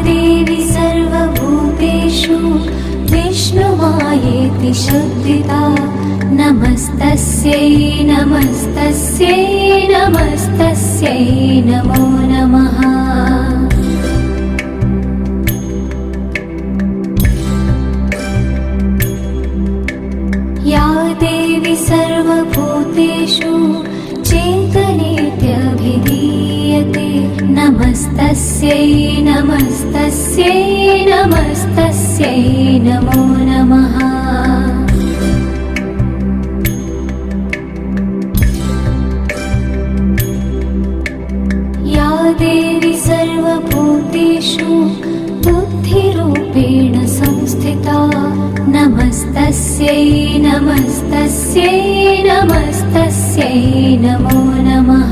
देवी सर्वभूतेषु विष्णुमायेति शुद्धिता नमस्तस्यै नमस्तस्यै नमस्तस्यै नमो नमः। या देवी सर्वभूतेषु चेतनेत्यभिधीयते नमस्तस्यै नमस्तस्यै नमस्तस्यै नमो नमः। या देवी सर्वभूतेषु बुद्धिरूपेण संस्थिता नमस्तस्यै नमस्तस्यै नमस्तस्यै नमो नमः।